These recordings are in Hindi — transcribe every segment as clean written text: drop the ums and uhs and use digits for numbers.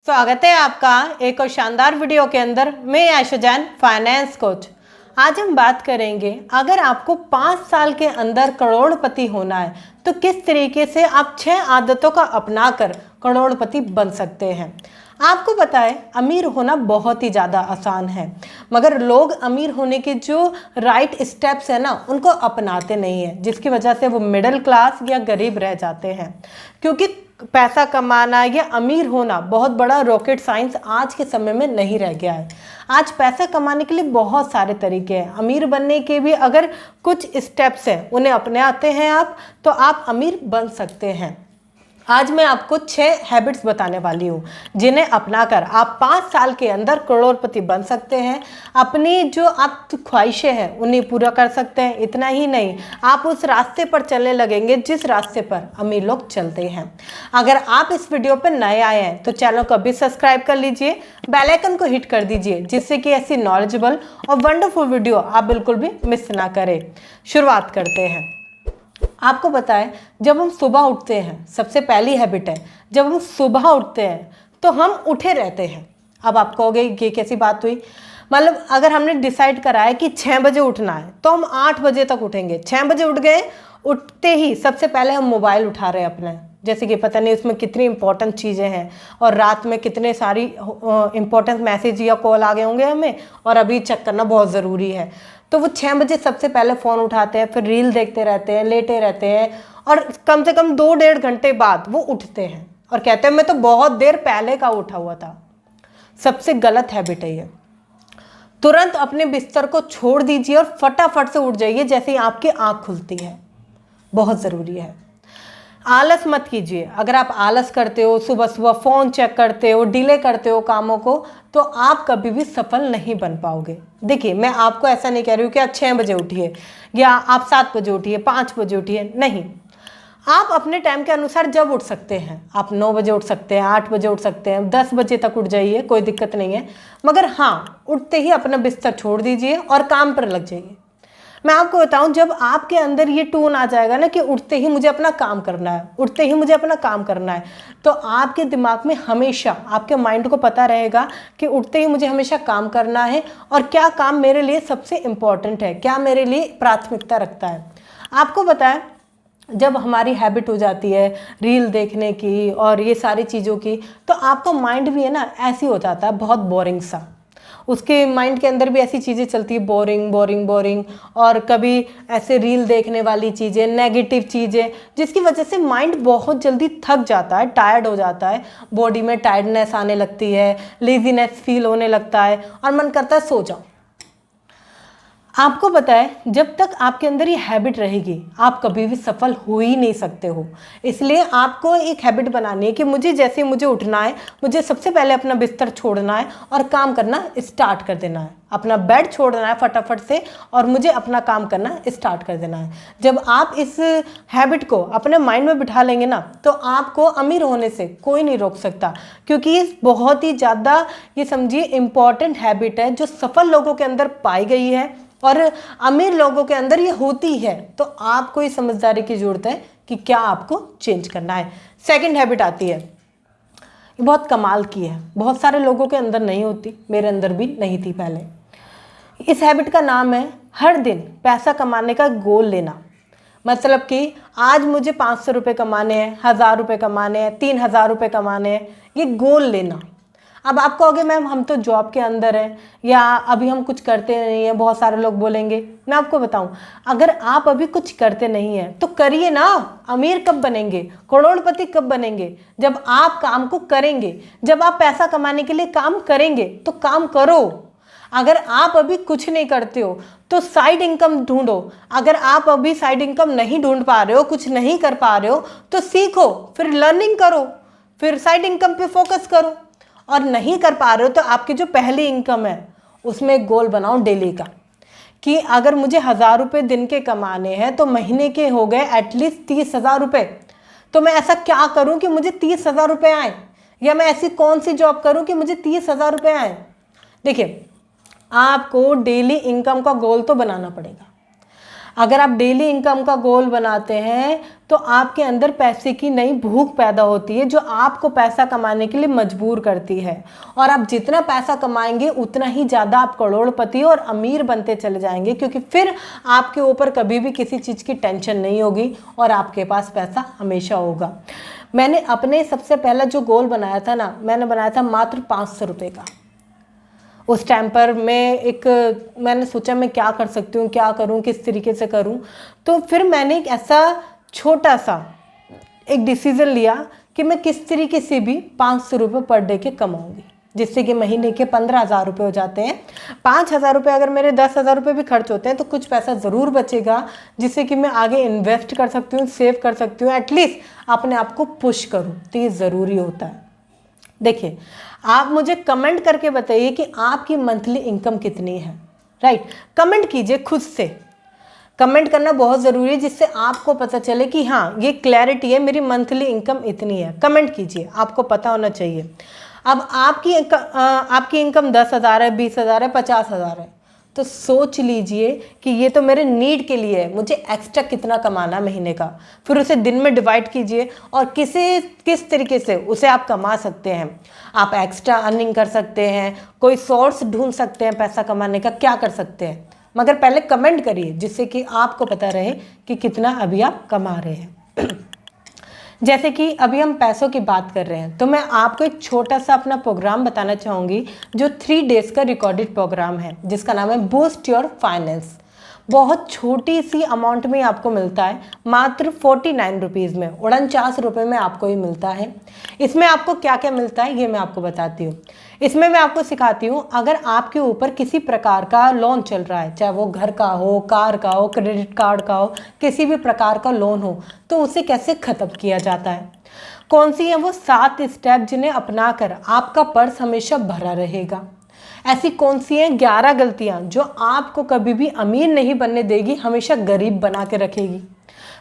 स्वागत है आपका एक और शानदार वीडियो के अंदर। मैं आयशा जैन, फाइनेंस कोच। आज हम बात करेंगे, अगर आपको 5 साल के अंदर करोड़पति होना है तो किस तरीके से आप 6 आदतों का अपनाकर करोड़पति बन सकते हैं। आपको पता है, अमीर होना बहुत ही ज़्यादा आसान है, मगर लोग अमीर होने के जो राइट स्टेप्स है ना, उनको अपनाते नहीं है, जिसकी वजह से वो मिडिल क्लास या गरीब रह जाते हैं। क्योंकि पैसा कमाना या अमीर होना बहुत बड़ा रॉकेट साइंस आज के समय में नहीं रह गया है। आज पैसा कमाने के लिए बहुत सारे तरीके हैं। अमीर बनने के भी अगर कुछ स्टेप्स हैं, उन्हें अपनाते हैं आप, तो आप अमीर बन सकते हैं। आज मैं आपको 6 हैबिट्स बताने वाली हूँ, जिन्हें अपनाकर आप 5 साल के अंदर करोड़पति बन सकते हैं। अपनी जो आप ख्वाहिशें हैं उन्हें पूरा कर सकते हैं। इतना ही नहीं, आप उस रास्ते पर चलने लगेंगे जिस रास्ते पर अमीर लोग चलते हैं। अगर आप इस वीडियो पर नए आए हैं तो चैनल को अभी सब्सक्राइब कर लीजिए, बेल आइकन को हिट कर दीजिए, जिससे कि ऐसी नॉलेजेबल और वंडरफुल वीडियो आप बिल्कुल भी मिस ना करें। शुरुआत करते हैं। आपको पता है, जब हम सुबह उठते हैं, सबसे पहली हैबिट है, जब हम सुबह उठते हैं तो हम उठे रहते हैं। अब आप कहोगे ये कैसी बात हुई? मतलब अगर हमने डिसाइड करा है कि 6 बजे उठना है तो हम 8 बजे तक उठेंगे। 6 बजे उठ गए, उठते ही सबसे पहले हम मोबाइल उठा रहे हैं अपने, जैसे कि पता नहीं उसमें कितनी इंपॉर्टेंट चीज़ें हैं और रात में कितने सारी इंपॉर्टेंट मैसेज या कॉल आ गए होंगे हमें, और अभी चेक करना बहुत ज़रूरी है। तो वो 6 बजे सबसे पहले फ़ोन उठाते हैं, फिर रील देखते रहते हैं, लेटे रहते हैं, और कम से कम 2-1.5 घंटे बाद वो उठते हैं और कहते हैं मैं तो बहुत देर पहले का उठा हुआ था। सबसे गलत हैबिट है ये। तुरंत अपने बिस्तर को छोड़ दीजिए और फटाफट से उठ जाइए जैसे ही आपकी आँख खुलती है। बहुत ज़रूरी है। आलस मत कीजिए। अगर आप आलस करते हो, सुबह सुबह फ़ोन चेक करते हो, डिले करते हो कामों को, तो आप कभी भी सफल नहीं बन पाओगे। देखिए, मैं आपको ऐसा नहीं कह रही हूँ कि आप 6 बजे उठिए या आप 7 बजे उठिए, 5 बजे उठिए, नहीं। आप अपने टाइम के अनुसार जब उठ सकते हैं, आप 9 बजे उठ सकते हैं, 8 बजे उठ सकते हैं, 10 बजे तक उठ जाइए, कोई दिक्कत नहीं है। मगर हाँ, उठते ही अपना बिस्तर छोड़ दीजिए और काम पर लग जाइए। मैं आपको बताऊं, जब आपके अंदर ये टोन आ जाएगा ना कि उठते ही मुझे अपना काम करना है, उठते ही मुझे अपना काम करना है, तो आपके दिमाग में हमेशा, आपके माइंड को पता रहेगा कि उठते ही मुझे हमेशा काम करना है और क्या काम मेरे लिए सबसे इम्पॉर्टेंट है, क्या मेरे लिए प्राथमिकता रखता है। आपको पता है, जब हमारी हैबिट हो जाती है रील देखने की और ये सारी चीज़ों की, तो आपका माइंड भी है ना ऐसी हो जाता है, बहुत बोरिंग सा। उसके माइंड के अंदर भी ऐसी चीज़ें चलती है, बोरिंग बोरिंग बोरिंग, और कभी ऐसे रील देखने वाली चीज़ें, नेगेटिव चीज़ें, जिसकी वजह से माइंड बहुत जल्दी थक जाता है, टायर्ड हो जाता है, बॉडी में टायर्डनेस आने लगती है, लेजीनेस फील होने लगता है और मन करता है सो जाओ। आपको पता है, जब तक आपके अंदर ये हैबिट रहेगी आप कभी भी सफल हो ही नहीं सकते हो। इसलिए आपको एक हैबिट बनानी है कि मुझे उठना है, मुझे सबसे पहले अपना बिस्तर छोड़ना है और काम करना स्टार्ट कर देना है। अपना बेड छोड़ना है फटाफट से और मुझे अपना काम करना स्टार्ट कर देना है। जब आप इस हैबिट को अपने माइंड में बिठा लेंगे ना, तो आपको अमीर होने से कोई नहीं रोक सकता, क्योंकि ये बहुत ही ज़्यादा, ये समझिए, इम्पॉर्टेंट हैबिट है जो सफल लोगों के अंदर पाई गई है और अमीर लोगों के अंदर ये होती है। तो आपको ये समझदारी की जरूरत है कि क्या आपको चेंज करना है। सेकंड हैबिट आती है, ये बहुत कमाल की है, बहुत सारे लोगों के अंदर नहीं होती, मेरे अंदर भी नहीं थी पहले। इस हैबिट का नाम है हर दिन पैसा कमाने का गोल लेना। मतलब कि आज मुझे 500 रुपये कमाने हैं, 1000 रुपये कमाने हैं, 3000 रुपये कमाने हैं, ये गोल लेना। अब आप कहोगे मैम हम तो जॉब के अंदर हैं या अभी हम कुछ करते नहीं हैं, बहुत सारे लोग बोलेंगे। मैं आपको बताऊं, अगर आप अभी कुछ करते नहीं हैं तो करिए ना। अमीर कब बनेंगे, करोड़पति कब बनेंगे? जब आप काम को करेंगे। जब आप पैसा कमाने के लिए काम करेंगे तो काम करो। अगर आप अभी कुछ नहीं करते हो तो साइड इनकम ढूंढो। अगर आप अभी साइड इनकम नहीं ढूंढ पा रहे हो, कुछ नहीं कर पा रहे हो, तो सीखो, फिर लर्निंग करो, फिर साइड इनकम पे फोकस करो। और नहीं कर पा रहे हो तो आपकी जो पहली इनकम है उसमें एक गोल बनाओ डेली का, कि अगर मुझे 1000 रुपये दिन के कमाने हैं तो महीने के हो गए एटलीस्ट 30,000 रुपये। तो मैं ऐसा क्या करूं कि मुझे 30,000 रुपये आए, या मैं ऐसी कौन सी जॉब करूं कि मुझे 30,000 रुपये आए। देखिए, आपको डेली इनकम का गोल तो बनाना पड़ेगा। अगर आप डेली इनकम का गोल बनाते हैं तो आपके अंदर पैसे की नई भूख पैदा होती है जो आपको पैसा कमाने के लिए मजबूर करती है। और आप जितना पैसा कमाएंगे उतना ही ज़्यादा आप करोड़पति और अमीर बनते चले जाएंगे, क्योंकि फिर आपके ऊपर कभी भी किसी चीज़ की टेंशन नहीं होगी और आपके पास पैसा हमेशा होगा। मैंने अपने सबसे पहला जो गोल बनाया था ना, मैंने बनाया था मात्र 500 रुपये का। उस टाइम पर मैंने सोचा मैं क्या कर सकती हूँ, क्या करूँ, किस तरीके से करूँ। तो फिर मैंने एक ऐसा छोटा सा एक डिसीज़न लिया कि मैं किस तरीके से भी 500 रुपये पर डे के कमाऊँगी, जिससे कि महीने के 15,000 रुपये हो जाते हैं। 5,000 रुपये अगर मेरे 10,000 रुपये भी खर्च होते हैं तो कुछ पैसा ज़रूर बचेगा, जिससे कि मैं आगे इन्वेस्ट कर सकती हूँ, सेव कर सकती हूँ, एटलीस्ट अपने आप को पुश करूँ। तो ये ज़रूरी होता है। देखिए, आप मुझे कमेंट करके बताइए कि आपकी मंथली इनकम कितनी है। राइट, कमेंट कीजिए, खुद से कमेंट करना बहुत ज़रूरी है, जिससे आपको पता चले कि हाँ, ये क्लैरिटी है, मेरी मंथली इनकम इतनी है। कमेंट कीजिए, आपको पता होना चाहिए। अब आपकी इनकम 10,000 है, 20,000 है, 50,000 है, तो सोच लीजिए कि ये तो मेरे नीड के लिए है, मुझे एक्स्ट्रा कितना कमाना महीने का। फिर उसे दिन में डिवाइड कीजिए और किस तरीके से उसे आप कमा सकते हैं। आप एक्स्ट्रा अर्निंग कर सकते हैं, कोई सोर्स ढूंढ सकते हैं पैसा कमाने का, क्या कर सकते हैं। मगर पहले कमेंट करिए, जिससे कि आपको पता रहे कि कितना अभी आप कमा रहे हैं। जैसे कि अभी हम पैसों की बात कर रहे हैं, तो मैं आपको एक छोटा सा अपना प्रोग्राम बताना चाहूँगी, जो 3 डेज़ का रिकॉर्डेड प्रोग्राम है, जिसका नाम है बूस्ट योर फाइनेंस। बहुत छोटी सी अमाउंट में आपको मिलता है, मात्र 49 रुपीज़ में, 49 रुपये में आपको ये मिलता है। इसमें आपको क्या क्या मिलता है ये मैं आपको बताती हूँ। इसमें मैं आपको सिखाती हूँ, अगर आपके ऊपर किसी प्रकार का लोन चल रहा है, चाहे वो घर का हो, कार का हो, क्रेडिट कार्ड का हो, किसी भी प्रकार का लोन हो, तो उसे कैसे ख़त्म किया जाता है। कौन सी है वो 7 स्टेप जिन्हें अपनाकर आपका पर्स हमेशा भरा रहेगा। ऐसी कौन सी हैं 11 गलतियां जो आपको कभी भी अमीर नहीं बनने देगी, हमेशा गरीब बना के रखेगी।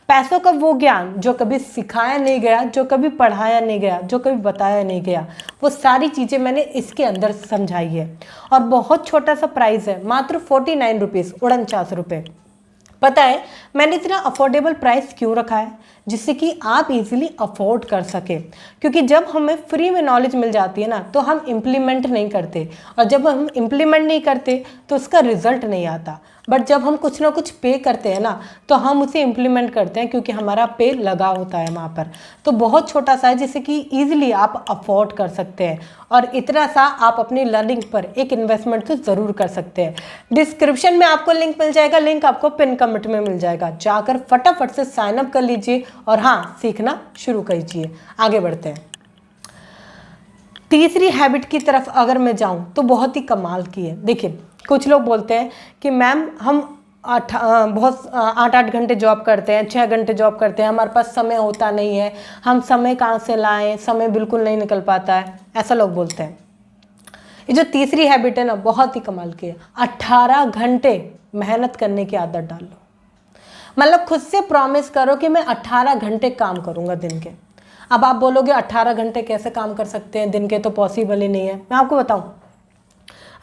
पैसों का वो ज्ञान जो कभी सिखाया नहीं गया, जो कभी पढ़ाया नहीं गया, जो कभी बताया नहीं गया, वो सारी चीज़ें मैंने इसके अंदर समझाई है। और बहुत छोटा सा प्राइस है, मात्र 49 रुपीज़, 49 रुपये। पता है मैंने इतना अफोर्डेबल प्राइस क्यों रखा है, जिससे कि आप इजीली अफोर्ड कर सके। क्योंकि जब हमें फ्री में नॉलेज मिल जाती है ना, तो हम इम्प्लीमेंट नहीं करते, और जब हम इम्प्लीमेंट नहीं करते तो उसका रिजल्ट नहीं आता। बट जब हम कुछ ना कुछ पे करते हैं ना, तो हम उसे इम्प्लीमेंट करते हैं, क्योंकि हमारा पे लगा होता है वहाँ पर। तो बहुत छोटा सा है, जिससे कि ईजिली आप अफोर्ड कर सकते हैं, और इतना सा आप अपनी लर्निंग पर एक इन्वेस्टमेंट तो ज़रूर कर सकते हैं। डिस्क्रिप्शन में आपको लिंक मिल जाएगा, लिंक आपको पिन कमेंट में मिल जाएगा, जाकर फटाफट से साइन अप कर लीजिए और हाँ, सीखना शुरू कीजिए। आगे बढ़ते हैं। तीसरी हैबिट की तरफ अगर मैं जाऊं तो बहुत ही कमाल की है। देखिए, कुछ लोग बोलते हैं कि मैम हम 8-8 घंटे जॉब करते हैं, 6 घंटे जॉब करते हैं, हमारे पास समय होता नहीं है, हम समय कहाँ से लाएं, समय बिल्कुल नहीं निकल पाता है, ऐसा लोग बोलते हैं। ये जो तीसरी हैबिट है ना, बहुत ही कमाल की है। 18 घंटे मेहनत करने की आदत डाल लो। मतलब खुद से प्रॉमिस करो कि मैं 18 घंटे काम करूँगा दिन के। अब आप बोलोगे 18 घंटे कैसे काम कर सकते हैं दिन के, तो पॉसिबल ही नहीं है। मैं आपको बताऊं,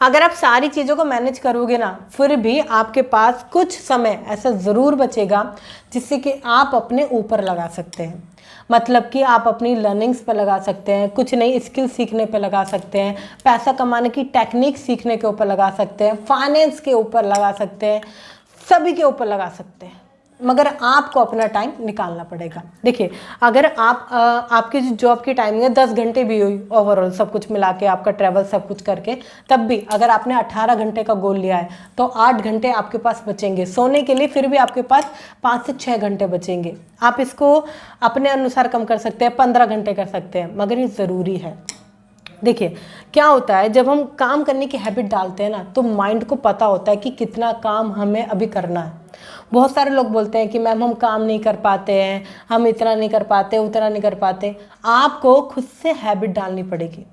अगर आप सारी चीज़ों को मैनेज करोगे ना, फिर भी आपके पास कुछ समय ऐसा ज़रूर बचेगा जिससे कि आप अपने ऊपर लगा सकते हैं। मतलब कि आप अपनी लर्निंग्स पर लगा सकते हैं, कुछ नई स्किल सीखने पर लगा सकते हैं, पैसा कमाने की टेक्निक सीखने के ऊपर लगा सकते हैं, फाइनेंस के ऊपर लगा सकते हैं, सभी के ऊपर लगा सकते हैं। मगर आपको अपना टाइम निकालना पड़ेगा। देखिए, अगर आपकी जो जॉब की टाइमिंग है 10 घंटे भी हुई ओवरऑल, सब कुछ मिला के, आपका ट्रैवल सब कुछ करके, तब भी अगर आपने 18 घंटे का गोल लिया है तो 8 घंटे आपके पास बचेंगे सोने के लिए, फिर भी आपके पास 5 से 6 घंटे बचेंगे। आप इसको अपने अनुसार कम कर सकते हैं, 15 घंटे कर सकते हैं, मगर ये ज़रूरी है। देखिए, क्या होता है जब हम काम करने की हैबिट डालते हैं ना, तो माइंड को पता होता है कि कितना काम हमें अभी करना है। बहुत सारे लोग बोलते हैं कि मैम हम काम नहीं कर पाते हैं, हम इतना नहीं कर पाते, उतना नहीं कर पाते। आपको खुद से हैबिट डालनी पड़ेगी,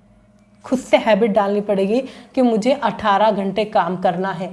खुद से हैबिट डालनी पड़ेगी कि मुझे 18 घंटे काम करना है,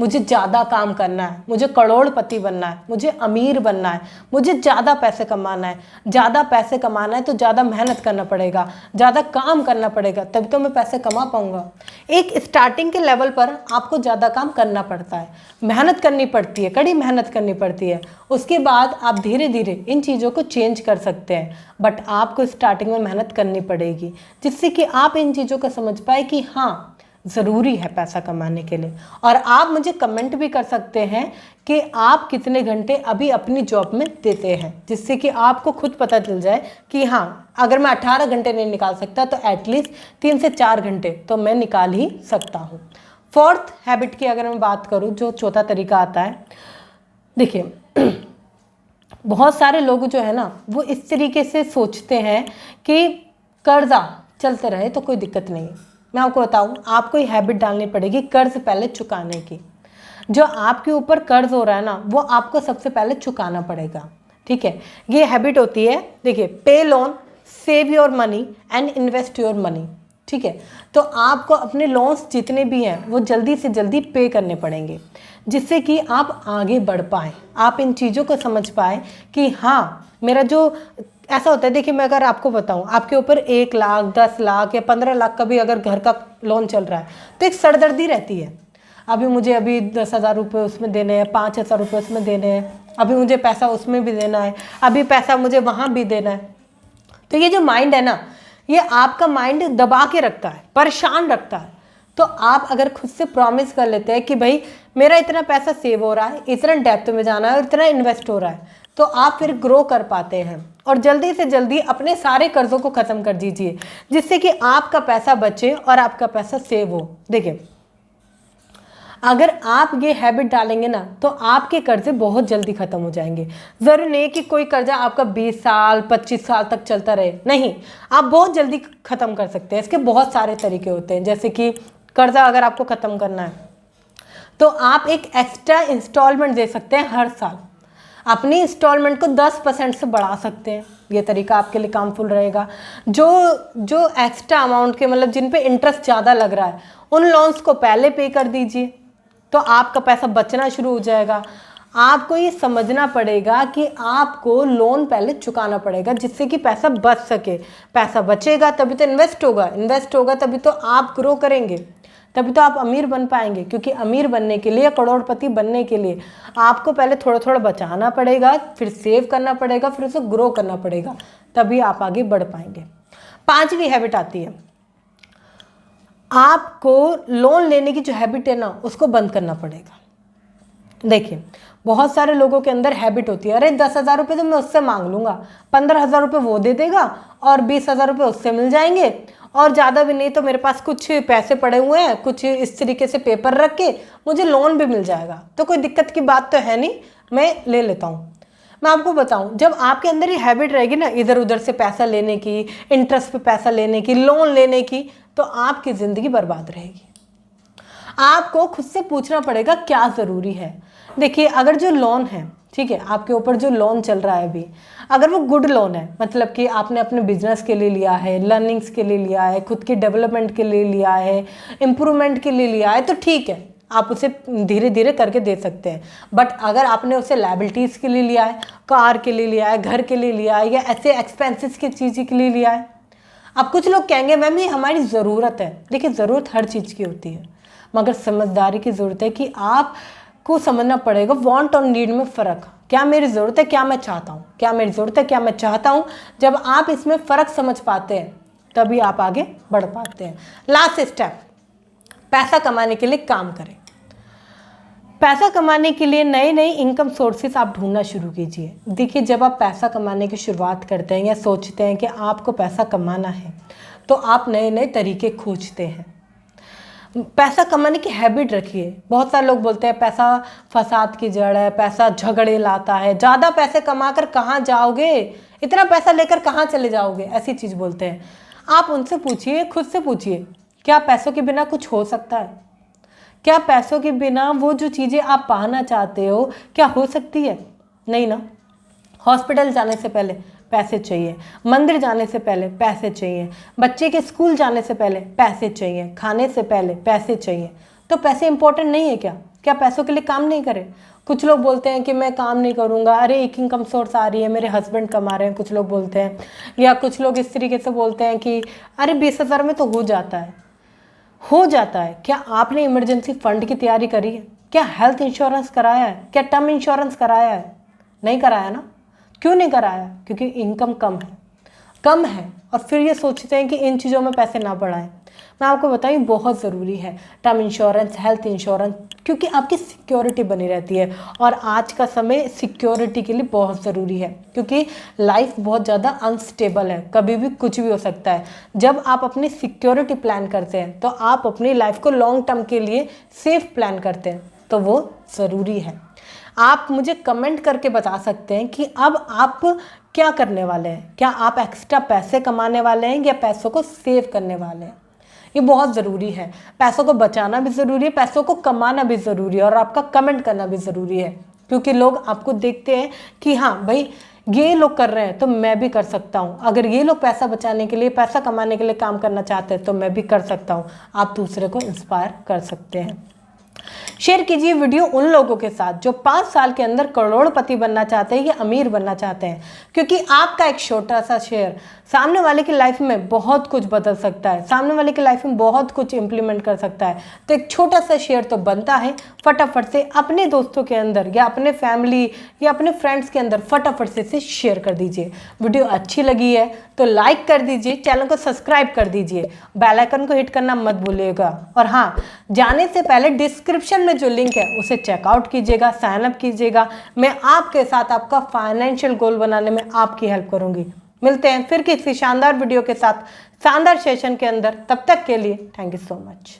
मुझे ज़्यादा काम करना है, मुझे करोड़पति बनना है, मुझे अमीर बनना है, मुझे ज़्यादा पैसे कमाना है। ज़्यादा पैसे कमाना है तो ज़्यादा मेहनत करना पड़ेगा, ज़्यादा काम करना पड़ेगा, तभी तो मैं पैसे कमा पाऊँगा। एक स्टार्टिंग के लेवल पर आपको ज़्यादा काम करना पड़ता है, मेहनत करनी पड़ती है, कड़ी मेहनत करनी पड़ती है। उसके बाद आप धीरे धीरे इन चीज़ों को चेंज कर सकते हैं, बट आपको स्टार्टिंग में मेहनत करनी पड़ेगी, जिससे कि आप इन चीज़ों को समझ पाए कि हाँ ज़रूरी है पैसा कमाने के लिए। और आप मुझे कमेंट भी कर सकते हैं कि आप कितने घंटे अभी अपनी जॉब में देते हैं, जिससे कि आपको खुद पता चल जाए कि हाँ अगर मैं 18 घंटे नहीं निकाल सकता तो एटलीस्ट 3 से 4 घंटे तो मैं निकाल ही सकता हूँ। फोर्थ हैबिट की अगर मैं बात करूँ, जो चौथा तरीका आता है, देखिए बहुत सारे लोग जो है ना वो इस तरीके से सोचते हैं कि कर्जा चलते रहे तो कोई दिक्कत नहीं है। मैं आपको बताऊं, आपको ये हैबिट डालनी पड़ेगी कर्ज पहले चुकाने की। जो आपके ऊपर कर्ज हो रहा है ना वो आपको सबसे पहले चुकाना पड़ेगा, ठीक है। ये हैबिट होती है, देखिए, पे loan, save your money and invest your money, ठीक है। तो आपको अपने लोन्स जितने भी हैं वो जल्दी से जल्दी पे करने पड़ेंगे, जिससे कि आप आगे बढ़ पाएँ, आप इन चीज़ों को समझ पाएँ कि हाँ मेरा जो ऐसा होता है। देखिए, मैं अगर आपको बताऊं, आपके ऊपर 1 लाख, 10 लाख या 15 लाख का भी अगर घर का लोन चल रहा है तो एक सरदर्दी रहती है। अभी 10,000 रुपये उसमें देने हैं, 5,000 रुपये उसमें देने हैं, अभी मुझे पैसा उसमें भी देना है, अभी पैसा मुझे वहाँ भी देना है। तो ये जो माइंड है ना, ये आपका माइंड दबा के रखता है, परेशान रखता है। तो आप अगर खुद से प्रॉमिस कर लेते हैं कि भाई मेरा इतना पैसा सेव हो रहा है, इतना डेप्थ में जाना है और इतना इन्वेस्ट हो रहा है, तो आप फिर ग्रो कर पाते हैं। और जल्दी से जल्दी अपने सारे कर्जों को ख़त्म कर दीजिए, जिससे कि आपका पैसा बचे और आपका पैसा सेव हो। देखिए, अगर आप ये हैबिट डालेंगे ना तो आपके कर्जे बहुत जल्दी ख़त्म हो जाएंगे। ज़रूरी नहीं कि कोई कर्जा आपका 20 साल 25 साल तक चलता रहे, नहीं, आप बहुत जल्दी ख़त्म कर सकते हैं। इसके बहुत सारे तरीके होते हैं, जैसे कि कर्जा अगर आपको ख़त्म करना है तो आप एक एक्स्ट्रा इंस्टॉलमेंट दे सकते हैं हर साल, अपनी इंस्टॉलमेंट को 10% से बढ़ा सकते हैं। ये तरीका आपके लिए कामफुल रहेगा। जो एक्स्ट्रा अमाउंट के, मतलब जिन पे इंटरेस्ट ज़्यादा लग रहा है, उन लोन्स को पहले पे कर दीजिए, तो आपका पैसा बचना शुरू हो जाएगा। आपको ये समझना पड़ेगा कि आपको लोन पहले चुकाना पड़ेगा, जिससे कि पैसा बच सके। पैसा बचेगा तभी तो इन्वेस्ट होगा, इन्वेस्ट होगा तभी तो आप ग्रो करेंगे, तभी तो आप अमीर बन पाएंगे। क्योंकि अमीर बनने के लिए, करोड़पति बनने के लिए आपको पहले थोड़ा थोड़ा बचाना पड़ेगा, फिर सेव करना पड़ेगा, फिर उसे ग्रो करना पड़ेगा, तभी आप आगे बढ़ पाएंगे। 5वीं हैबिट आती है, आपको लोन लेने की जो हैबिट है ना उसको बंद करना पड़ेगा। देखिए, बहुत सारे लोगों के अंदर हैबिट होती है, अरे 10,000 रुपये तो मैं उससे मांग लूँगा, 15,000 रुपये वो दे देगा और 20,000 रुपये उससे मिल जाएंगे, और ज़्यादा भी नहीं तो मेरे पास कुछ पैसे पड़े हुए हैं, कुछ इस तरीके से पेपर रख के मुझे लोन भी मिल जाएगा, तो कोई दिक्कत की बात तो है नहीं, मैं ले लेता हूँ। मैं आपको बताऊं, जब आपके अंदर ये हैबिट रहेगी ना इधर उधर से पैसा लेने की, इंटरेस्ट पे पैसा लेने की, लोन लेने की, तो आपकी ज़िंदगी बर्बाद रहेगी। आपको खुद से पूछना पड़ेगा क्या ज़रूरी है। देखिए, अगर जो लोन है, ठीक है, आपके ऊपर जो लोन चल रहा है अभी, अगर वो गुड लोन है, मतलब कि आपने अपने बिजनेस के लिए लिया है, लर्निंग्स के लिए लिया है, खुद की डेवलपमेंट के लिए लिया है, इम्प्रूवमेंट के लिए लिया है, तो ठीक है, आप उसे धीरे धीरे करके दे सकते हैं। बट अगर आपने उसे लायबिलिटीज़ के लिए लिया है, कार के लिए लिया है, घर के लिए लिया है, या ऐसे एक्सपेंसेस की चीज़ के लिए लिया है, अब कुछ लोग कहेंगे मैम ये हमारी ज़रूरत है। देखिए, ज़रूरत हर चीज़ की होती है, मगर समझदारी की ज़रूरत है कि आपको समझना पड़ेगा वांट और नीड में फ़र्क। क्या मेरी ज़रूरत है, क्या मैं चाहता हूँ, क्या मेरी ज़रूरत है, क्या मैं चाहता हूँ। जब आप इसमें फ़र्क समझ पाते हैं तभी आप आगे बढ़ पाते हैं। लास्ट स्टेप, पैसा कमाने के लिए काम करें। पैसा कमाने के लिए नए नए इनकम सोर्सेस आप ढूंढना शुरू कीजिए। देखिए, जब आप पैसा कमाने की शुरुआत करते हैं या सोचते हैं कि आपको पैसा कमाना है, तो आप नए नए तरीके खोजते हैं। पैसा कमाने की हैबिट रखिए। बहुत सारे लोग बोलते हैं पैसा फसाद की जड़ है, पैसा झगड़े लाता है, ज़्यादा पैसे कमाकर कहाँ जाओगे, इतना पैसा लेकर कहाँ चले जाओगे, ऐसी चीज़ बोलते हैं। आप उनसे पूछिए, खुद से पूछिए, क्या पैसों के बिना कुछ हो सकता है? क्या पैसों के बिना वो जो चीज़ें आप पाना चाहते हो क्या हो सकती है? नहीं ना। हॉस्पिटल जाने से पहले पैसे चाहिए, मंदिर जाने से पहले पैसे चाहिए, बच्चे के स्कूल जाने से पहले पैसे चाहिए, खाने से पहले पैसे चाहिए। तो पैसे इंपॉर्टेंट नहीं है क्या? क्या पैसों के लिए काम नहीं करें? कुछ लोग बोलते हैं कि मैं काम नहीं करूँगा, अरे एक इनकम सोर्स आ रही है, मेरे हस्बैंड कमा रहे हैं, कुछ लोग बोलते हैं। या कुछ लोग इस तरीके से बोलते हैं कि अरे 20,000 में तो हो जाता है। हो जाता है। क्या आपने इमरजेंसी फंड की तैयारी करी है? क्या हेल्थ इंश्योरेंस कराया है? क्या टर्म इंश्योरेंस कराया है? नहीं कराया ना। क्यों नहीं कराया? क्योंकि इनकम कम है और फिर ये सोचते हैं कि इन चीज़ों में पैसे ना बढ़ाएं। मैं आपको बताऊँ बहुत ज़रूरी है टर्म इंश्योरेंस, हेल्थ इंश्योरेंस, क्योंकि आपकी सिक्योरिटी बनी रहती है और आज का समय सिक्योरिटी के लिए बहुत ज़रूरी है, क्योंकि लाइफ बहुत ज़्यादा अनस्टेबल है, कभी भी कुछ भी हो सकता है। जब आप अपनी सिक्योरिटी प्लान करते हैं तो आप अपनी लाइफ को लॉन्ग टर्म के लिए सेफ प्लान करते हैं, तो वो ज़रूरी है। आप मुझे कमेंट करके बता सकते हैं कि अब आप क्या करने वाले हैं। क्या आप एक्स्ट्रा पैसे कमाने वाले हैं या पैसों को सेव करने वाले हैं? ये बहुत ज़रूरी है। पैसों को बचाना भी ज़रूरी है, पैसों को कमाना भी ज़रूरी है और आपका कमेंट करना भी ज़रूरी है, क्योंकि लोग आपको देखते हैं कि हाँ भाई ये लोग कर रहे हैं तो मैं भी कर सकता हूँ। अगर ये लोग पैसा बचाने के लिए, पैसा कमाने के लिए काम करना चाहते हैं तो मैं भी कर सकता हूँ। आप दूसरे को इंस्पायर कर सकते हैं। शेयर कीजिए वीडियो उन लोगों के साथ जो 5 साल के अंदर करोड़पति बनना चाहते हैं या अमीर बनना चाहते हैं, क्योंकि आपका एक छोटा सा शेयर सामने वाले की लाइफ में बहुत कुछ बदल सकता है, सामने वाले की लाइफ में बहुत कुछ इंप्लीमेंट कर सकता है। तो एक छोटा सा शेयर तो बनता है, फटाफट से अपने दोस्तों के अंदर या अपने फैमिली या अपने फ्रेंड्स के अंदर फटाफट से शेयर कर दीजिए। वीडियो अच्छी लगी है तो लाइक कर दीजिए, चैनल को सब्सक्राइब कर दीजिए, बेल आइकन को हिट करना मत भूलिएगा। और हाँ, जाने से पहले डिस्क्रिप्शन में जो लिंक है उसे चेकआउट कीजिएगा, साइन अप कीजिएगा। मैं आपके साथ आपका फाइनेंशियल गोल बनाने में आपकी हेल्प करूंगी। मिलते हैं फिर किसी शानदार वीडियो के साथ, शानदार सेशन के अंदर। तब तक के लिए थैंक यू सो मच।